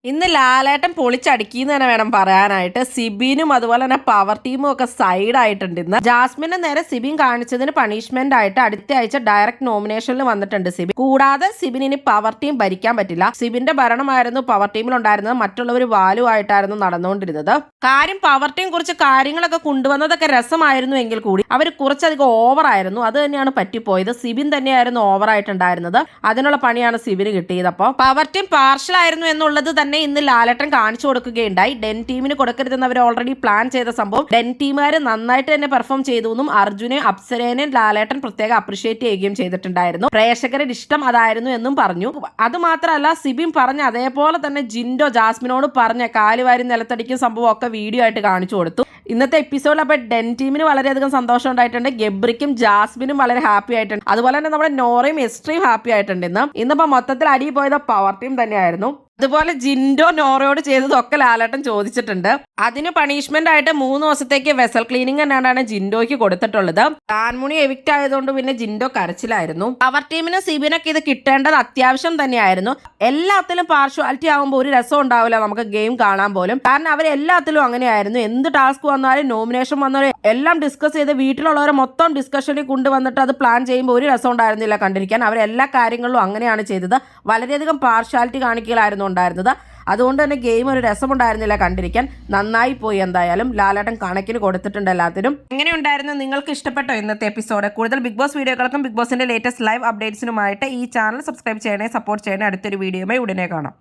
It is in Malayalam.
ഇന്ന് ലാലേട്ടൻ പൊളിച്ചടുക്കിന്ന് തന്നെ വേണം പറയാനായിട്ട്. സിബിനും അതുപോലെ തന്നെ പവർ ടീമും ഒക്കെ സൈഡ് ആയിട്ടുണ്ട്. ഇന്ന് ജാസ്മിനെ നേരെ സിബിൻ കാണിച്ചതിന് പണിഷ്മെന്റ് ആയിട്ട് അടുത്ത ആഴ്ച ഡയറക്ട് നോമിനേഷനിൽ വന്നിട്ടുണ്ട് സിബിൻ. കൂടാതെ സിബിന് ഇനി പവർ ടീം ഭരിക്കാൻ പറ്റില്ല. സിബിന്റെ ഭരണമായിരുന്നു പവർ ടീമിൽ ഉണ്ടായിരുന്നത്, മറ്റുള്ളവർ വാലു ആയിട്ടായിരുന്നു നടന്നുകൊണ്ടിരുന്നത്. കാര്യം പവർ ടീം കുറിച്ച് കാര്യങ്ങളൊക്കെ കൊണ്ടുവന്നതൊക്കെ രസമായിരുന്നു എങ്കിൽ കൂടി അവർ കുറച്ചധികം ഓവർ ആയിരുന്നു. അത് തന്നെയാണ് പറ്റിപ്പോയത്. സിബിൻ തന്നെയായിരുന്നു ഓവർ ആയിട്ടുണ്ടായിരുന്നത്. അതിനുള്ള പണിയാണ് സിബിന് കിട്ടിയത്. അപ്പോൾ പവർ ടീം പാർഷ്യൽ ആയിരുന്നു എന്നുള്ളത് തന്നെ ഇന്ന് ലാലേട്ടൻ കാണിച്ചു കൊടുക്കുകയുണ്ടായി. ഡെൻ ടീമിന് കൊടുക്കരുതെന്ന് അവർ ഓൾറെഡി പ്ലാൻ ചെയ്ത സംഭവം ഡെൻ ടീമുകാർ നന്നായിട്ട് തന്നെ പെർഫോം ചെയ്തു എന്നും അർജുനെയും അപ്സരേനെയും ലാലേട്ടൻ പ്രത്യേകം അപ്രിഷിയേറ്റ് ചെയ്യുകയും ചെയ്തിട്ടുണ്ടായിരുന്നു. പ്രേക്ഷകരുടെ ഇഷ്ടം അതായിരുന്നു എന്നും പറഞ്ഞു. അത് മാത്രമല്ല, സിബിൻ പറഞ്ഞ അതേപോലെ തന്നെ ജിൻഡോ ജാസ്മിനോട് പറഞ്ഞ കാലുവാരി നിലത്തടിക്കുന്ന സംഭവം ഒക്കെ വീഡിയോ ആയിട്ട് കാണിച്ചു കൊടുത്തു. ഇന്നത്തെ എപ്പിസോഡിൽ അപ്പോൾ ഡെൻ ടീമിന് വളരെയധികം സന്തോഷം ഉണ്ടായിട്ടുണ്ട്. ഗബ്രിക്കും ജാസ്മിനും വളരെ ഹാപ്പി ആയിട്ടുണ്ട്. അതുപോലെ തന്നെ നമ്മുടെ നോറയും എക്സ്ട്രീം ഹാപ്പി ആയിട്ടുണ്ട്. ഇന്നിപ്പോൾ മൊത്തത്തിൽ അടി പോയത് പവർ ടീം തന്നെയായിരുന്നു. അതുപോലെ ജിൻഡോ നോറയോട് ചെയ്തതൊക്കെ ലാലേട്ടൻ ചോദിച്ചിട്ടുണ്ട്. അതിന് പണിഷ്മെന്റ് ആയിട്ട് 3 ദിവസത്തേക്ക് വെസൽ ക്ലീനിങ് തന്നെയാണ് ജിൻഡോയ്ക്ക് കൊടുത്തിട്ടുള്ളത്. താൻമുണി എവിക്റ്റ് ആയതുകൊണ്ട് പിന്നെ ജിൻഡോ കരച്ചിലായിരുന്നു. പവർ ടീമിന് സിബിനൊക്കെ ഇത് കിട്ടേണ്ടത് അത്യാവശ്യം തന്നെയായിരുന്നു. എല്ലാത്തിലും പാർഷ്വാലിറ്റി ആകുമ്പോൾ ഒരു രസം ഉണ്ടാവില്ല നമുക്ക് ഗെയിം കാണാൻ പോലും. കാരണം അവരെല്ലാത്തിലും അങ്ങനെയായിരുന്നു. എന്ത് ടാസ്ക് വന്നാലും നോമിനേഷൻ വന്നാലും എല്ലാം ഡിസ്കസ് ചെയ്ത് വീട്ടിലുള്ളവരെ മൊത്തം ഡിസ്കഷനിൽ കൊണ്ടുവന്നിട്ട് അത് പ്ലാൻ ചെയ്യുമ്പോൾ ഒരു രസം ഉണ്ടായിരുന്നില്ല കണ്ടിരിക്കാൻ. അവരെല്ലാ കാര്യങ്ങളിലും അങ്ങനെയാണ് ചെയ്തത്. വളരെയധികം പാർഷ്വാലിറ്റി കാണിക്കലായിരുന്നു ഉണ്ടായിരുന്നത്. അതുകൊണ്ട് തന്നെ ഗെയിം ഒരു രസമുണ്ടായിരുന്നില്ല കണ്ടിരിക്കാൻ. നന്നായി പോയി. എന്തായാലും ലാലേട്ടൻ കണക്കിന് കൊടുത്തിട്ടുണ്ട് എല്ലാത്തിനും. എങ്ങനെയുണ്ടായിരുന്നു? നിങ്ങൾക്ക് ഇഷ്ടപ്പെട്ടോ ഇന്നത്തെ എപ്പിസോഡ്? കൂടുതൽ ബിഗ് ബോസ് വീഡിയോകൾക്കും ബിഗ് ബോസിന്റെ ലേറ്റസ്റ്റ് ലൈവ് അപ്ഡേറ്റ്സിനുമായിട്ട് ഈ ചാനൽ സബ്സ്ക്രൈബ് ചെയ്യണേ, സപ്പോർട്ട് ചെയ്യണേ. അടുത്തൊരു വീഡിയോയുമായി ഉടനെ കാണാം.